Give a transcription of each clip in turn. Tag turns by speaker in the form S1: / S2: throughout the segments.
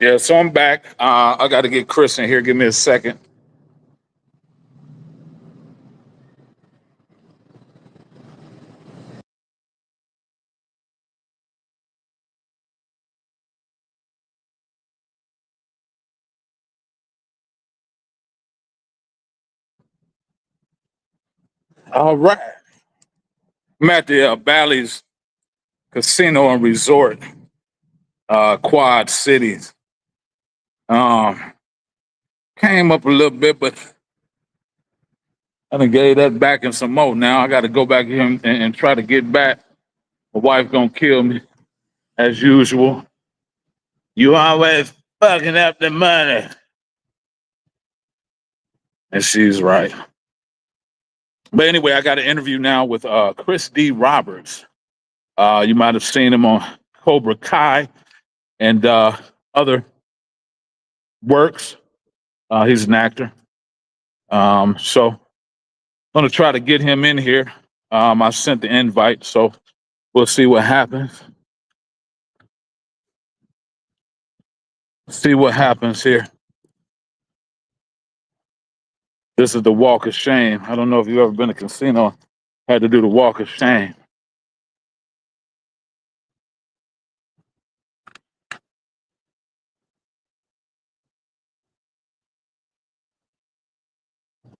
S1: Yeah, so I'm back. I got to get Kris in here. Give me a second. All right. I'm at the Bally's Casino and Resort, Quad Cities. Um, Came up a little bit, but I done gave that back and some more. Now I got to go back here and try to get back. My wife gonna kill me as usual. You always fucking up the money, and she's right. But anyway, I got an interview now with Kris D. Roberts. You might have seen him on Cobra Kai and other works. He's an actor. So I'm gonna try to get him in here. I sent the invite, so we'll see what happens. See what happens here. This is the Walk of Shame. I don't know if you've ever been to a casino, had to do the Walk of Shame.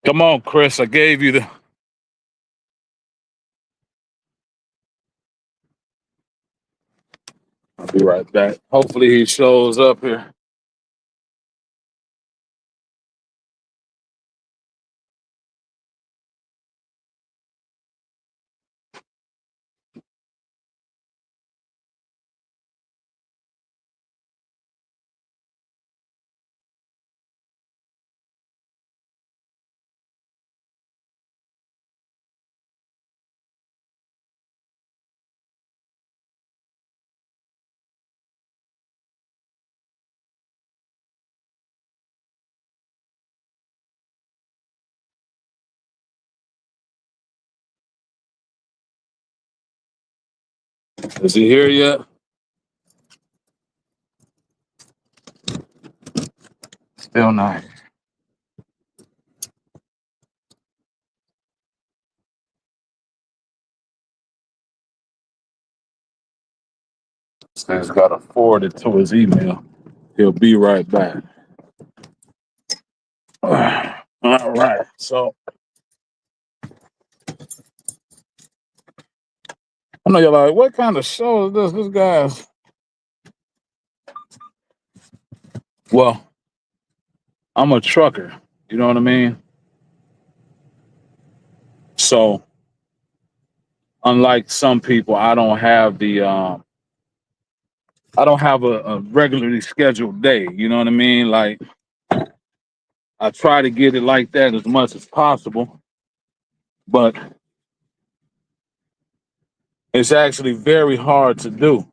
S1: Come on, Kris. I gave you the. I'll be right back. Hopefully he shows up here. Is he here yet? Still not. This thing's got to forward it to his email. He'll be right back. All right. So I know you're like, what kind of show is this? This guy's. Well, I'm a trucker. You know what I mean? So, unlike some people, I don't have a regularly scheduled day. You know what I mean? Like, I try to get it like that as much as possible, but it's actually very hard to do.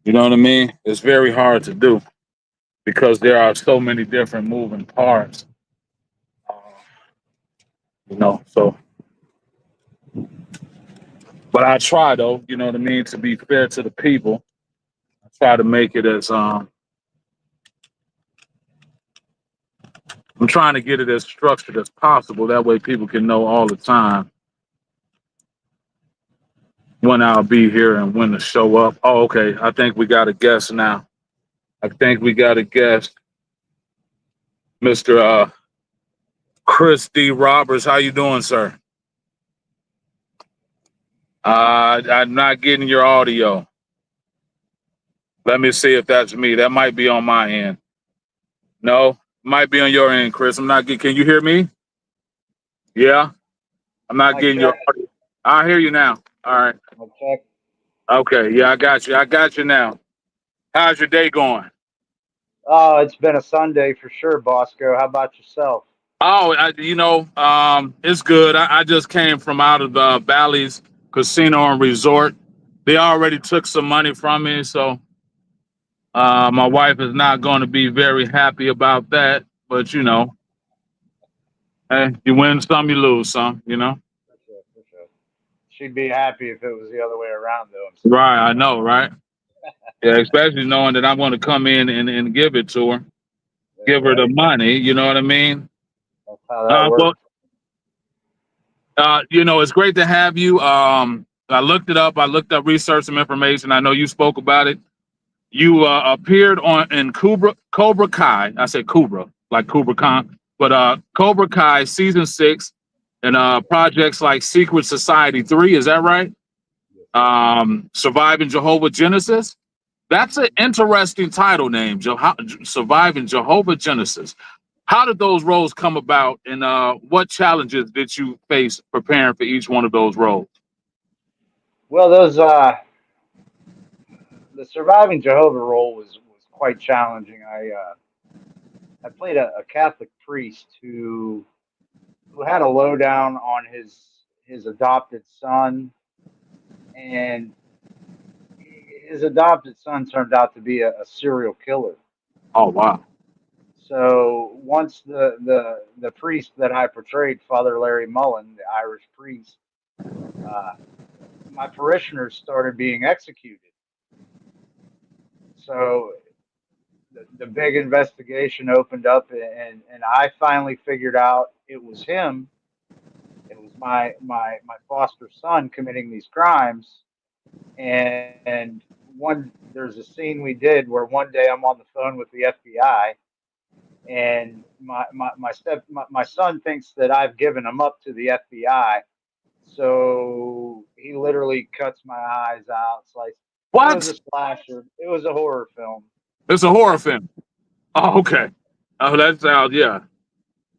S1: You know what I mean? It's very hard to do because there are so many different moving parts. Uh, so. But I try though, you know what I mean, to be fair to the people. I try to make it as I'm trying to get it as structured as possible. That way people can know all the time when I'll be here and when to show up. Oh, okay. I think we got a guest now. I think we got a guest. Mr. Kris D. Roberts. How you doing, sir? I'm not getting your audio. Let me see if that's me. That might be on my end. No, might be on your end, Kris. I'm not getting. Can you hear me? Yeah, I'm not getting your audio. I hear you now. All right.
S2: Okay.
S1: Okay. Yeah, I got you. I got you now. How's your day going?
S2: Oh, it's been a Sunday for sure, Bosco. How about yourself?
S1: Oh, it's good. I just came from out of Bally's Casino and Resort. They already took some money from me, so my wife is not going to be very happy about that. But hey, you win some, you lose some.
S2: For sure, for sure. She'd be happy if it was the other way around, though.
S1: Right? I know, right? Yeah, especially knowing that I'm going to come in and give it to her,
S2: That's
S1: give her the
S2: right.
S1: money. You know what I mean?
S2: That's how that
S1: Well,
S2: works.
S1: it's great to have you. I looked it up. I looked up, researched some information. I know you spoke about it. You appeared in Cobra Kai. I said Cobra, like Cobra Khan, but Cobra Kai season 6, and projects like Secret Society 3. Is that right?
S2: Yes, sir.
S1: Surviving Jehovah Genesis. That's an interesting title name, Surviving Jehovah Genesis. How did those roles come about, and what challenges did you face preparing for each one of those roles?
S2: Well, the surviving Jehovah role was quite challenging. I played a Catholic priest who had a lowdown on his adopted son, and his adopted son turned out to be a serial killer.
S1: Oh wow!
S2: So once the priest that I portrayed, Father Larry Mullen, the Irish priest, uh, my parishioners started being executed. So the big investigation opened up, and I finally figured out it was him. It was my foster son committing these crimes. And there's a scene we did where one day I'm on the phone with the FBI, and my son thinks that I've given him up to the FBI. So he literally cuts my eyes out. It was
S1: What?
S2: a slasher. It was a horror film.
S1: It's a horror film. Oh, okay. Oh, that sounds, yeah.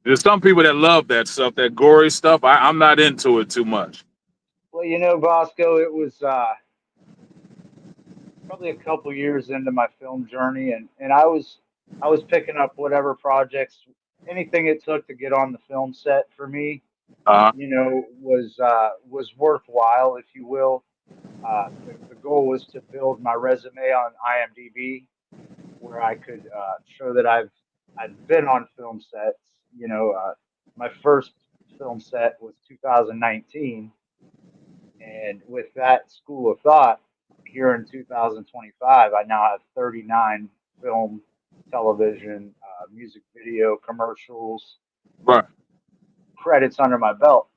S1: There's some people that love that stuff, that gory stuff. I'm not into it too much.
S2: Well, Bosco, it was probably a couple years into my film journey, and I was picking up whatever projects, anything it took to get on the film set for me,
S1: Uh,
S2: was worthwhile, if you will. The goal was to build my resume on IMDb, where I could show that I've been on film sets. My first film set was 2019, and with that school of thought, here in 2025, I now have 39 film, television, music video, commercials,
S1: right,
S2: credits under my belt.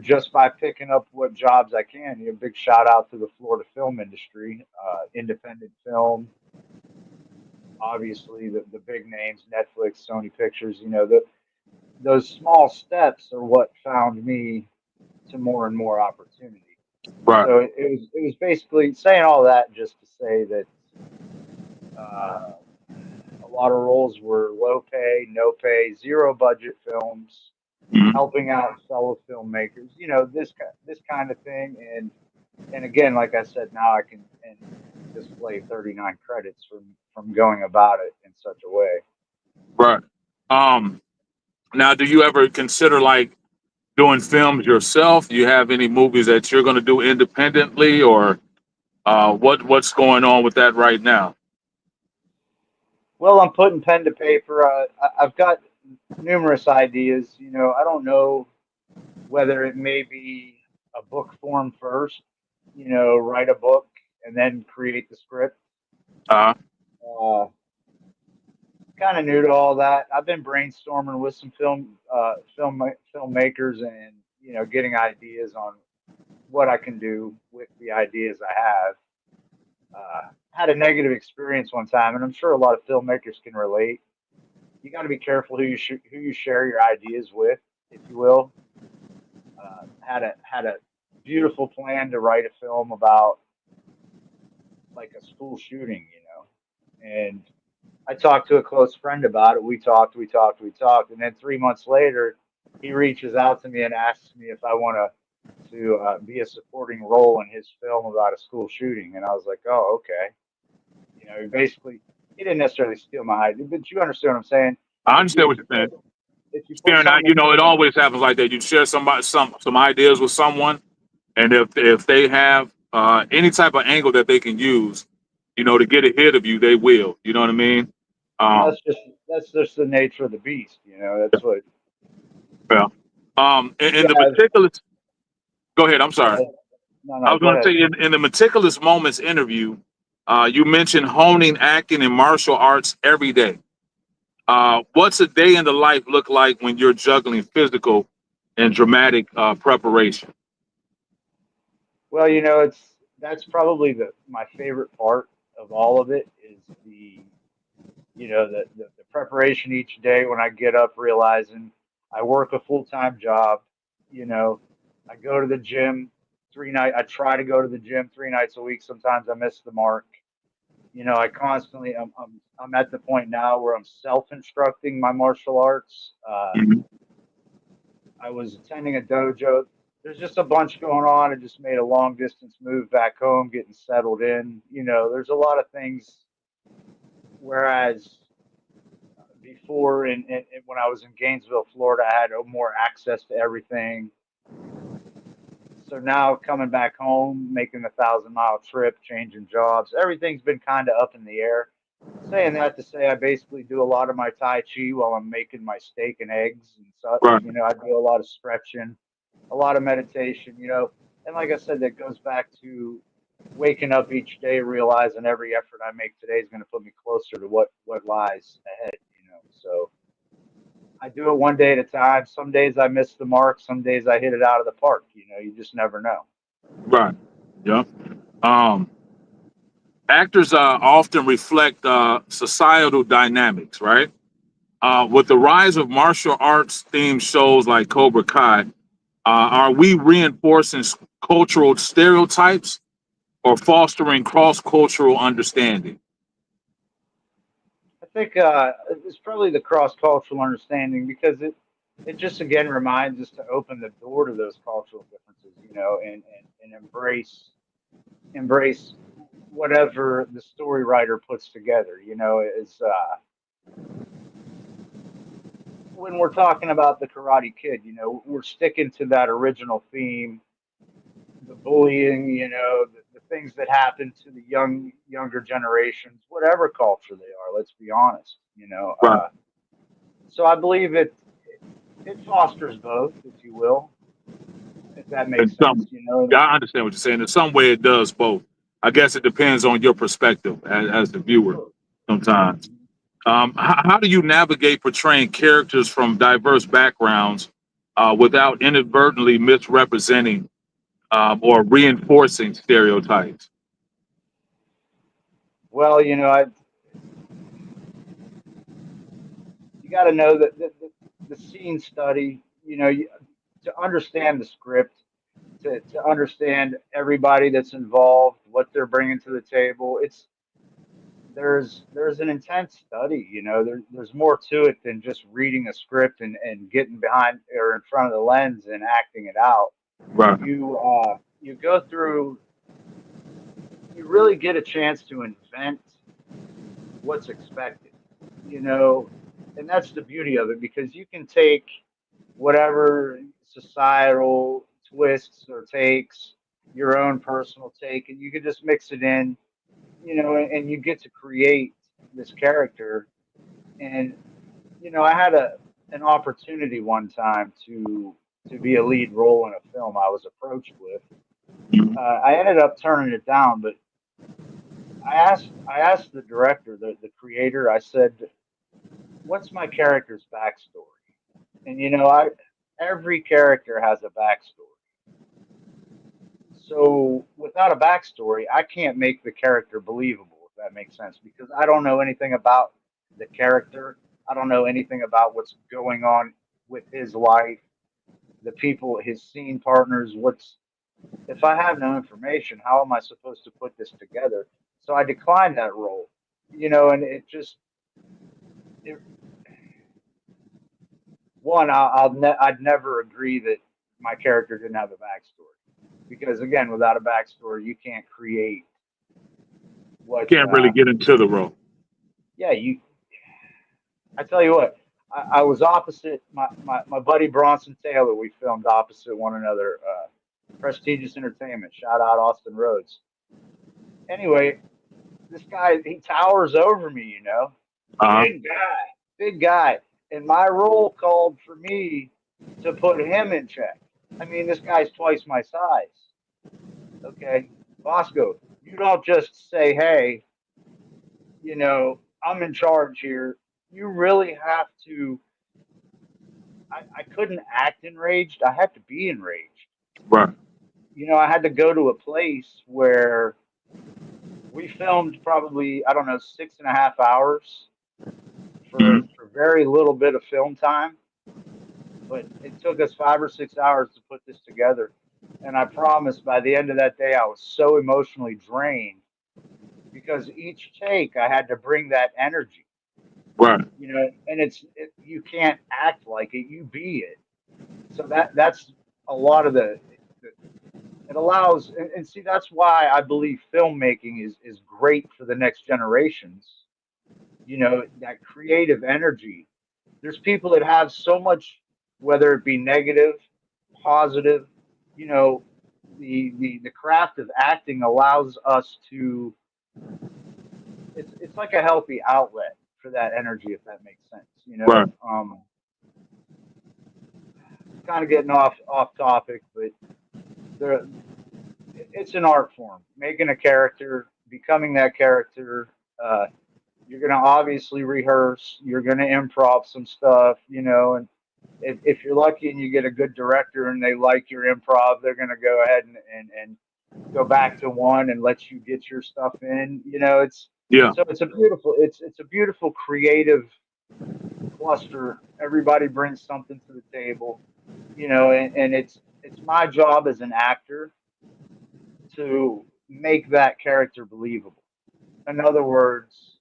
S2: Just by picking up what jobs I can. Big shout out to the Florida film industry, independent film, obviously the big names, Netflix, Sony Pictures. Those small steps are what found me to more and more opportunity.
S1: right,
S2: So it was basically saying all that just to say that uh, a lot of roles were low pay, no pay, zero budget films,
S1: mhm,
S2: helping out fellow filmmakers. This kind of thing, and again, like I said, now I can and display 39 credits from going about it in such a way.
S1: right. Um, Now, do you ever consider like doing films yourself? Do you have any movies that you're going to do independently, or what's going on with that right now?
S2: Well, I'm putting pen to paper. I've got numerous ideas. I don't know whether it may be a book form first, write a book and then create the script.
S1: Uh,
S2: Uh, kind of new to all that. I've been brainstorming with some filmmakers, and getting ideas on what I can do with the ideas I have. Had a negative experience one time, and I'm sure a lot of filmmakers can relate. You got to be careful who you share your ideas with, if you will. Had a beautiful plan to write a film about like a school shooting, and I talked to a close friend about it. We talked, and then 3 months later, he reaches out to me and asks me if I want to be a supporting role in his film about a school shooting, and I was like, oh, okay. Basically, he didn't necessarily steal my idea, but you understand what I'm saying.
S1: I
S2: If you
S1: understand
S2: if
S1: what
S2: you
S1: you're saying.
S2: put if you put
S1: Sharing out,
S2: something in
S1: it
S2: front of
S1: always happens like that. You share some ideas with someone, and if they have any type of angle that they can use, to get ahead of you, they will. You know what I mean?
S2: well,
S1: Um,
S2: that's just the nature of the beast. That's what
S1: well,
S2: you
S1: in the
S2: guys.
S1: meticulous. Go ahead. I'm
S2: Go
S1: sorry.
S2: ahead. No,
S1: I
S2: no,
S1: was
S2: go
S1: going to
S2: ahead.
S1: say in the meticulous moments interview. You mentioned honing acting and martial arts every day. What's a day in the life look like when you're juggling physical and dramatic preparation?
S2: Well, that's probably my favorite part of all of it is the preparation each day when I get up, realizing I work a full-time job. You know, I go to the gym 3 night. I try to go to the gym 3 nights a week. Sometimes I miss the mark. I constantly, I'm at the point now where I'm self-instructing my martial arts.
S1: Mhm.
S2: I was attending a dojo. There's just a bunch going on. I just made a long distance move back home, getting settled in. There's a lot of things. Whereas before, and when I was in Gainesville, Florida, I had more access to everything. So now coming back home, making the 1,000-mile trip, changing jobs, everything's been kind of up in the air. Saying that to say, I basically do a lot of my Tai Chi while I'm making my steak and eggs and such.
S1: Right,
S2: I do a lot of stretching, a lot of meditation, and like I said, that goes back to waking up each day, realizing every effort I make today is going to put me closer to what lies ahead. So I do it one day at a time. Some days I miss the mark. Some days I hit it out of the park. You just never know.
S1: right, yeah. Um, Actors often reflect societal dynamics, right? With the rise of martial arts themed shows like Cobra Kai, are we reinforcing cultural stereotypes or fostering cross cultural understanding?
S2: I think it's probably the cross cultural understanding because it just again reminds us to open the door to those cultural differences, and embrace whatever the story writer puts together. Is when we're talking about the Karate Kid, we're sticking to that original theme, the bullying, the things that happen to the younger generations, whatever culture they are. Let's be honest.
S1: Right.
S2: So I believe it fosters both, if you will, if that
S1: In
S2: makes
S1: some,
S2: sense.
S1: yeah, I understand what you're saying. In some way, it does both. I guess it depends on your perspective as the viewer.
S2: Sure.
S1: Sometimes, how do you navigate portraying characters from diverse backgrounds without inadvertently misrepresenting or reinforcing stereotypes?
S2: Well, you got to know that the scene study, to understand the script, to understand everybody that's involved, what they're bringing to the table. There's an intense study. There's more to it than just reading a script and getting behind or in front of the lens and acting it out.
S1: Right.
S2: You go through. You really get a chance to invent what's expected. You know, and that's the beauty of it because you can take whatever societal twists or takes, your own personal take, and you can just mix it in, and you get to create this character. And I had an opportunity one time to be a lead role in a film I was approached with. I ended up turning it down, but I asked the director, the creator. I said, "What's my character's backstory?" And I every character has a backstory. So without a backstory, I can't make the character believable, if that makes sense, because I don't know anything about the character. I don't know anything about what's going on with his life, the people, his scene partners. If I have no information, how am I supposed to put this together? So I declined that role, and it, one, I'd never agree that my character didn't have a backstory because again, without a backstory, you can't create what.
S1: Can't really get into the role.
S2: Yeah, I tell you what, I was opposite my buddy Bronson Taylor. We filmed opposite one another. Prestigious Entertainment. Shout out Austin Rhodes. Anyway, this guy he towers over me.
S1: Uh-huh.
S2: Big guy, and my role called for me to put him in check. I mean, this guy's twice my size. Okay, Bosco, you don't just say, "Hey, I'm in charge here." You really have to. I couldn't act enraged. I had to be enraged.
S1: Right.
S2: I had to go to a place where we filmed probably, I don't know, 6.5 hours
S1: Hmm.
S2: for very little bit of film time, but it took us 5 or 6 hours to put this together. And I promise by the end of that day, I was so emotionally drained because each take I had to bring that energy,
S1: Right.
S2: and you can't act like it, you be it. So that's a lot of the it allows, and see, that's why I believe filmmaking is great for the next generations. That creative energy. There's people that have so much, whether it be negative, positive, you know, the craft of acting allows us to. It's like a healthy outlet for that energy, if that makes sense.
S1: Right.
S2: Kind of getting off topic, but there it's an art form. Making a character, becoming that character. Uh, you're going to obviously rehearse. You're going to improv some stuff, and if you're lucky and you get a good director and they like your improv, they're going to go ahead and go back to one and let you get your stuff in. It's
S1: Yeah.
S2: so it's a beautiful creative cluster. Everybody brings something to the table, and it's my job as an actor to make that character believable. In other words,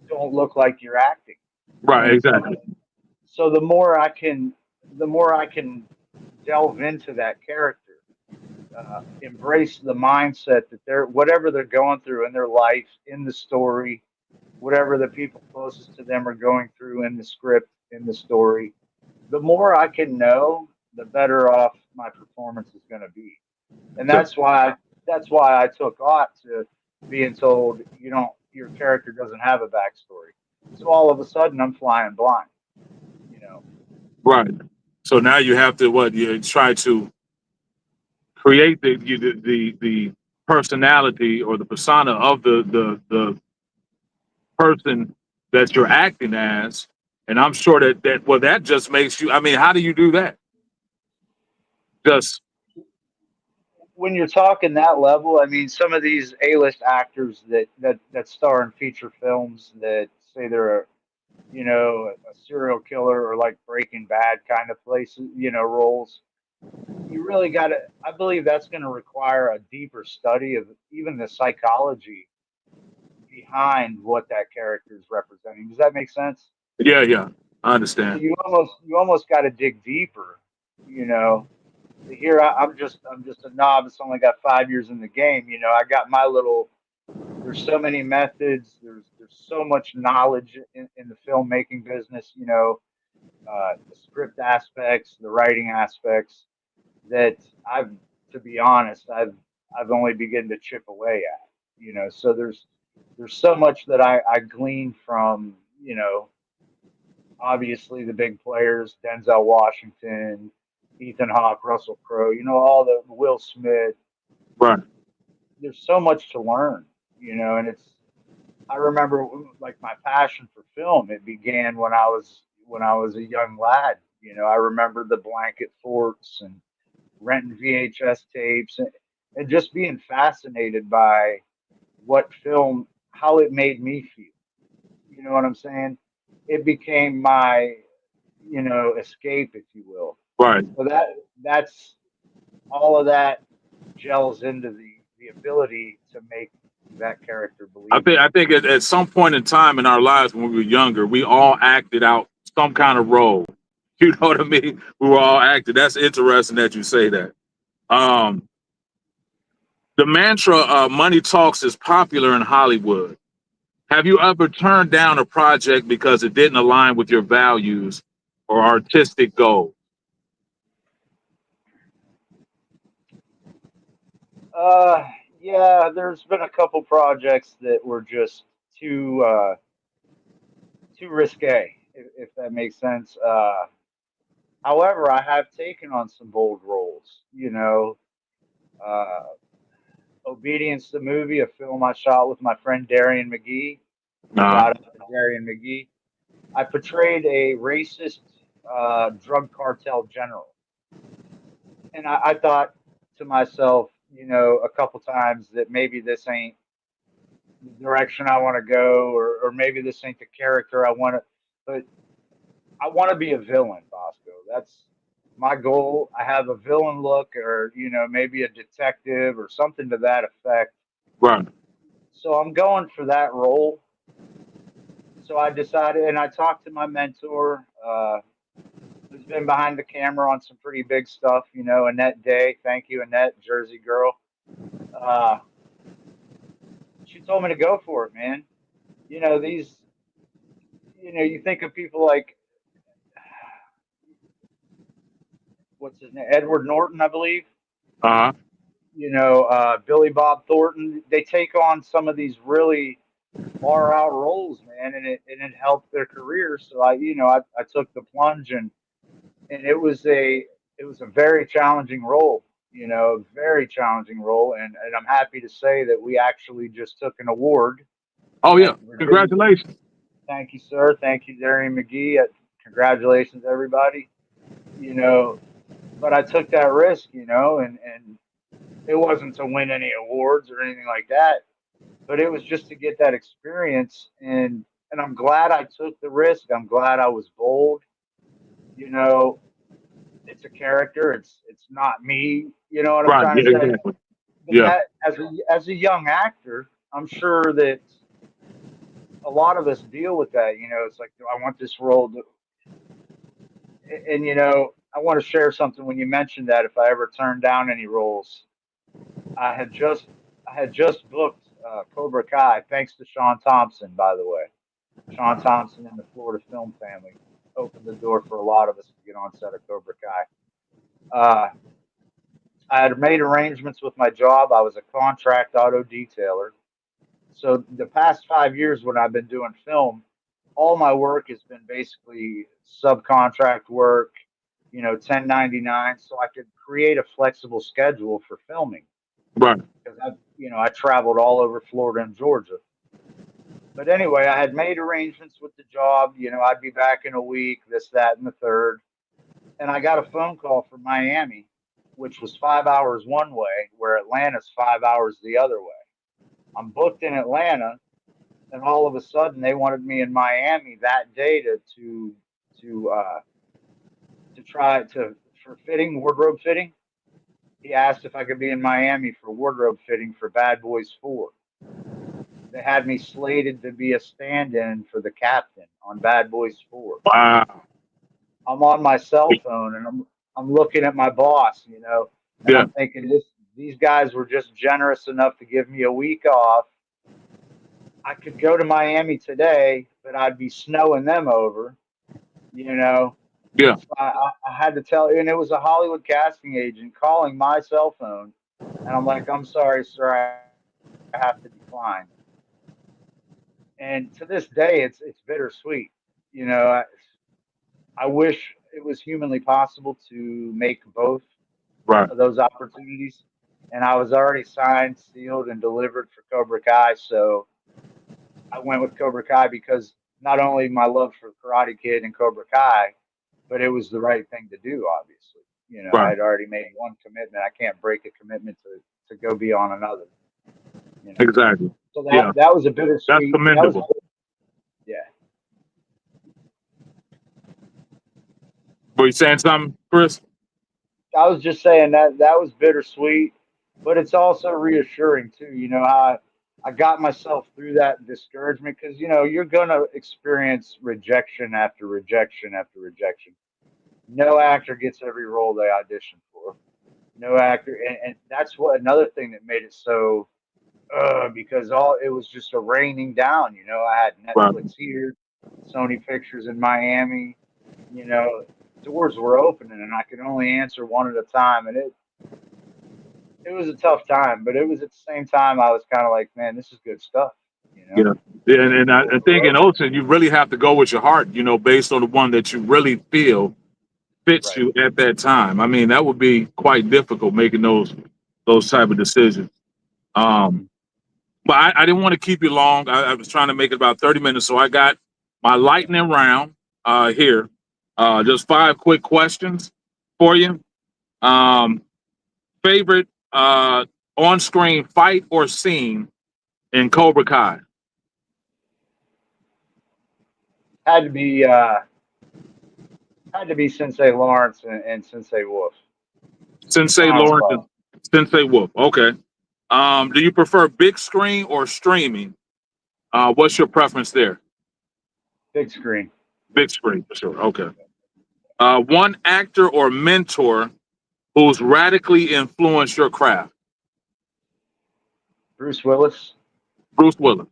S2: don't look like you're acting.
S1: Right.
S2: So
S1: Exactly.
S2: so the more I can delve into that character, embrace the mindset that they're whatever they're going through in their life, in the story, whatever the people closest to them are going through in the script, in the story. The more I can know, the better off my performance is going to be, and
S1: So
S2: that's why I took ought to being told your character doesn't have a backstory. So all of a sudden I'm flying blind. You know,
S1: right. So now you have to what you try to create the personality or the persona of the person that you're acting as, and I'm sure that well that just makes you. I mean, how do you do that? Just
S2: when you're talking that level, I mean, some of these A-list actors that star in feature films that say they're a serial killer or like Breaking Bad kind of places, roles. You really got to. I believe that's going to require a deeper study of even the psychology behind what that character is representing. Does that make sense?
S1: yeah, yeah, I
S2: So
S1: understand.
S2: you almost got to dig deeper. You know, Here I'm just a novice. Only got 5 years in the game. I got my little. There's so many methods. There's so much knowledge in the filmmaking business. The script aspects, the writing aspects that I've, to be honest, I've only begun to chip away at. So there's so much that I glean from obviously the big players, Denzel Washington, Ethan Hawke, Russell Crowe, all the Will Smith.
S1: Right.
S2: There's so much to learn, and I remember like my passion for film. It began when I was a young lad. I remember the blanket forts and renting VHS tapes and just being fascinated by what film, how it made me feel. You know what I'm saying? It became my, escape, if you will.
S1: Right.
S2: So that's all of that gels into the ability to make that character believable.
S1: I think at some point in time in our lives when we were younger, we all acted out some kind of role. You know what I mean? We were all acting. That's interesting that you say that. Um, the mantra "money talks" is popular in Hollywood. Have you ever turned down a project because it didn't align with your values or artistic goals?
S2: Uh, yeah, there's been a couple projects that were just too risque, if that makes sense. However, I have taken on some bold roles. Uh, Obedience the Movie, a film I shot with my friend Darian McGee.
S1: Uh,
S2: Shout out to Darian McGee. I portrayed a racist drug cartel general. And I thought to myself, a couple times that maybe this ain't the direction I want to go, or maybe this ain't the character I want to, but I want to be a villain, Bosco. That's my goal. I have a villain look, or, maybe a detective or something to that effect.
S1: right.
S2: So I'm going for that role. So I decided, and I talked to my mentor, who's been behind the camera on some pretty big stuff, Annette Day. Thank you, Annette, Jersey girl. Uh, she told me to go for it, man. These, you think of people like, what's his name, Edward Norton, I believe.
S1: Uh,
S2: Billy Bob Thornton. They take on some of these really far out roles, man, and it helped their careers. So I took the plunge, and it was a very challenging role. Very challenging role, and I'm happy to say that we actually just took an award
S1: oh yeah,
S2: at Virginia.
S1: congratulations.
S2: Thank you, sir. Thank you, Darian McGee. Congratulations, everybody. You know, but I took that risk, and it wasn't to win any awards or anything like that, but it was just to get that experience, and I'm glad I took the risk. I'm glad I was bold. You know, it's a character. It's not me. You know what I'm
S1: Right,
S2: trying to
S1: yeah,
S2: say?
S1: exactly.
S2: But
S1: Yeah,
S2: that as a young actor, I'm sure that a lot of us deal with that. It's like, do I want this role? And I want to share something when you mentioned that if I ever turned down any roles. I had just I had just booked Cobra Kai, thanks to Sean Thompson, by the way. Sean Thompson and the Florida film family opened the door for a lot of us to get on set of Cobra Kai. I had made arrangements with my job. I was a contract auto detailer. So the past 5 years when I've been doing film, all my work has been basically subcontract work, 1099, so I could create a flexible schedule for filming
S1: right,
S2: because I traveled all over Florida and Georgia. But anyway, I had made arrangements with the job. I'd be back in a week, this, that, and the third. And I got a phone call from Miami, which was 5 hours one way, where Atlanta's 5 hours the other way. I'm booked in Atlanta, and all of a sudden they wanted me in Miami that day to try to for fitting, wardrobe fitting. He asked if I could be in Miami for wardrobe fitting for Bad Boys 4. They had me slated to be a stand-in for the captain on Bad Boys 4.
S1: wow,
S2: I'm on my cell phone, and I'm looking at my boss, and
S1: yeah,
S2: I'm thinking these guys were just generous enough to give me a week off. I could go to Miami today, but I'd be snowing them over, you know.
S1: yeah,
S2: So I had to tell, and it was a Hollywood casting agent calling my cell phone, and I'm like, I'm sorry, sir, I have to decline. And to this day, it's bittersweet. You know, I, I wish it was humanly possible to make both
S1: right,
S2: of those opportunities. And I was already signed, sealed, and delivered for Cobra Kai. So I went with Cobra Kai because not only my love for Karate Kid and Cobra Kai, but it was the right thing to do, obviously. I
S1: right,
S2: had already made one commitment. I can't break a commitment to go be on another, you know.
S1: exactly.
S2: So
S1: Yeah,
S2: that was a
S1: that's
S2: bittersweet. That was,
S1: commendable.
S2: yeah.
S1: Were you saying something, Chris?
S2: I was just saying that was bittersweet, but it's also reassuring too. How I got myself through that discouragement because you're gonna experience rejection after rejection after rejection. No actor gets every role they audition for. No actor, and that's what another thing that made it so. Because all it was just a raining down. I had
S1: Right,
S2: Netflix here, Sony Pictures in Miami. You know, doors were opening, and I could only answer one at a time, and it was a tough time, but it was at the same time I was kind of like, man, this is good stuff. You
S1: you
S2: know,
S1: know. And
S2: doors
S1: I
S2: were
S1: think in
S2: open.
S1: Ocean, you really have to go with your heart, based on the one that you really feel fits
S2: Right.
S1: you at that time. I mean, that would be quite difficult making those type of decisions. Um, but I didn't want to keep you long. I was trying to make it about 30 minutes, so I got my lightning round here. Just 5 quick questions for you. Um, favorite on-screen fight or scene in Cobra Kai?
S2: Had to be Sensei Lawrence and Sensei Wolf.
S1: Sensei
S2: Final
S1: Lawrence and
S2: boss.
S1: Sensei Wolf. Okay. Do you prefer big screen or streaming? What's your preference there?
S2: Big screen.
S1: Big screen for sure. Okay. One actor or mentor who's radically influenced your craft?
S2: Bruce Willis.
S1: Bruce Willis.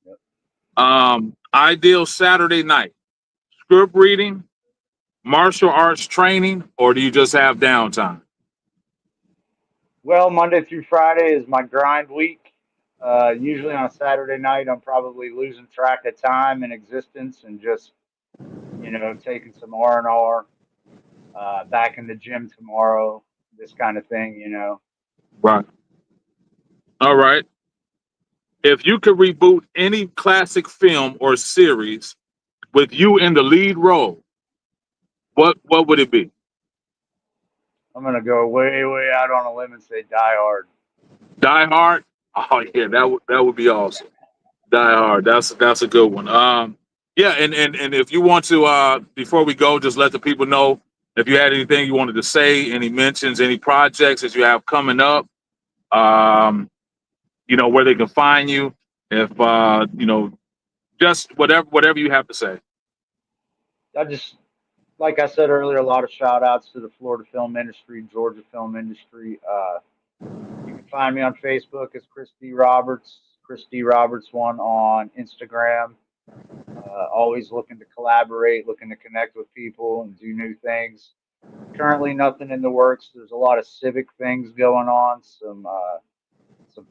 S2: Yep.
S1: Ideal Saturday night: script reading, martial arts training, or do you just have downtime?
S2: Well, Monday through Friday is my grind week. Usually on a Saturday night, I'm probably losing track of time and existence, and just taking some R&R. Back in the gym tomorrow. This kind of thing.
S1: Right. All right. If you could reboot any classic film or series with you in the lead role, what would it be?
S2: I'm gonna go way, way out on a limb and say Die Hard.
S1: Die Hard. Oh yeah, that would be awesome. Die Hard. That's a good one. Yeah, and if you want to, before we go, just let the people know if you had anything you wanted to say, any mentions, any projects that you have coming up. Where they can find you. If just whatever you have to say.
S2: I just, like I said earlier, a lot of shout outs to the Florida film industry, Georgia film industry. You can find me on Facebook as Kris D Roberts, Kris D Roberts one on Instagram. Always looking to collaborate, looking to connect with people and do new things. Currently, nothing in the works. There's a lot of civic things going on, some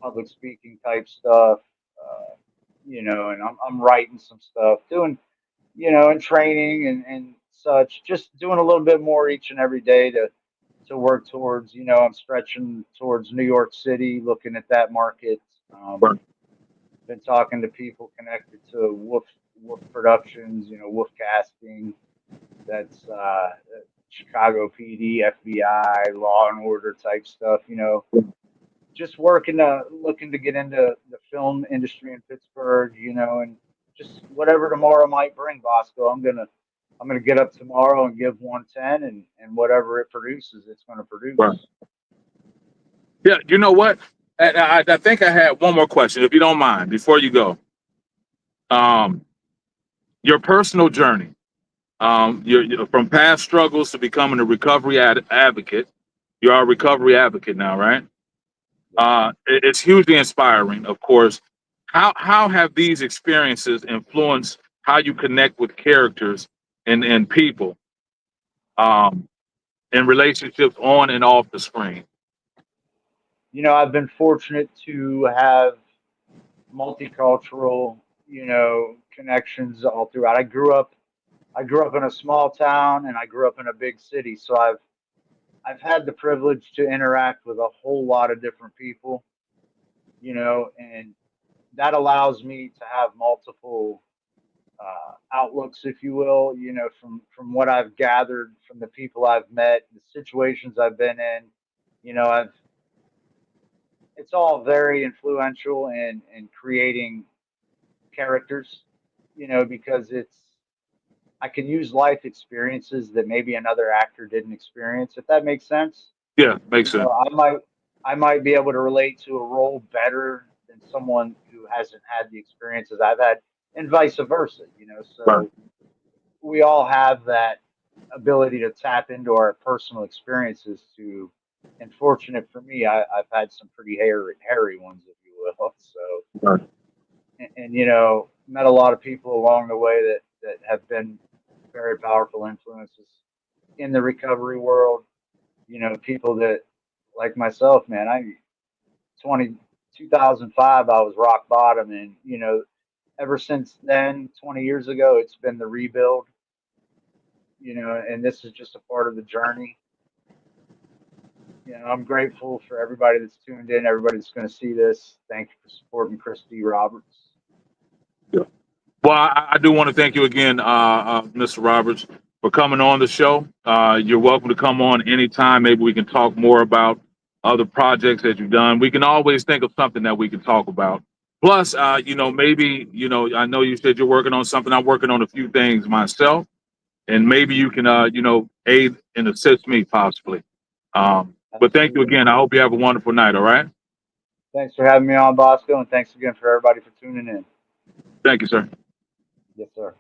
S2: public speaking type stuff, and I'm writing some stuff, doing, and training and such. Just doing a little bit more each and every day to work towards. I'm stretching towards New York City, looking at that market. Um,
S1: Right.
S2: been talking to people connected to Wolf Productions, Wolf Casting. That's Chicago PD, FBI, Law and Order type stuff. Just looking to get into the film industry in Pittsburgh. And just whatever tomorrow might bring, Bosco. I'm gonna get up tomorrow and give 110, and whatever it produces, it's gonna
S1: Right.
S2: produce.
S1: Yeah. You know what? I think I had one more question, if you don't mind, before you go. Um, your personal journey. You're from past struggles to becoming a recovery advocate. You are a recovery advocate now, right? It's hugely inspiring, of course. How have these experiences influenced how you connect with characters and people um, in relationships on and off the screen?
S2: I've been fortunate to have multicultural, connections all throughout. I grew up in a small town and I grew up in a big city, so I've had the privilege to interact with a whole lot of different people, and that allows me to have multiple outlooks, if you will, from what I've gathered from the people I've met, the situations I've been in. I've It's all very influential in creating characters, because I can use life experiences that maybe another actor didn't experience, if that makes sense.
S1: Yeah, makes sense.
S2: I might be able to relate to a role better than someone who hasn't had the experiences I've had, and vice versa.
S1: Right.
S2: So we all have that ability to tap into our personal experiences to. And fortunate for me, I've had some pretty hairy ones, if you will. So,
S1: Right.
S2: and met a lot of people along the way that have been very powerful influences in the recovery world. People that, like myself, man, 20 2005, I was rock bottom, and ever since then, 20 years ago, it's been the rebuild. And this is just a part of the journey. I'm grateful for everybody that's tuned in, everybody that's going to see this. Thank you for supporting Kris D. Roberts.
S1: Well, I do want to thank you again, Mr. Roberts, for coming on the show. You're welcome to come on anytime. Maybe we can talk more about other projects that you've done. We can always think of something that we can talk about. Plus, maybe, I know you said you're working on something. I'm working on a few things myself, and maybe you can, aid and assist me possibly. But thank you again. I hope you have a wonderful night. All right.
S2: Thanks for having me on, Bosco, and thanks again for everybody for tuning in.
S1: Thank you, sir.
S2: Yes, sir.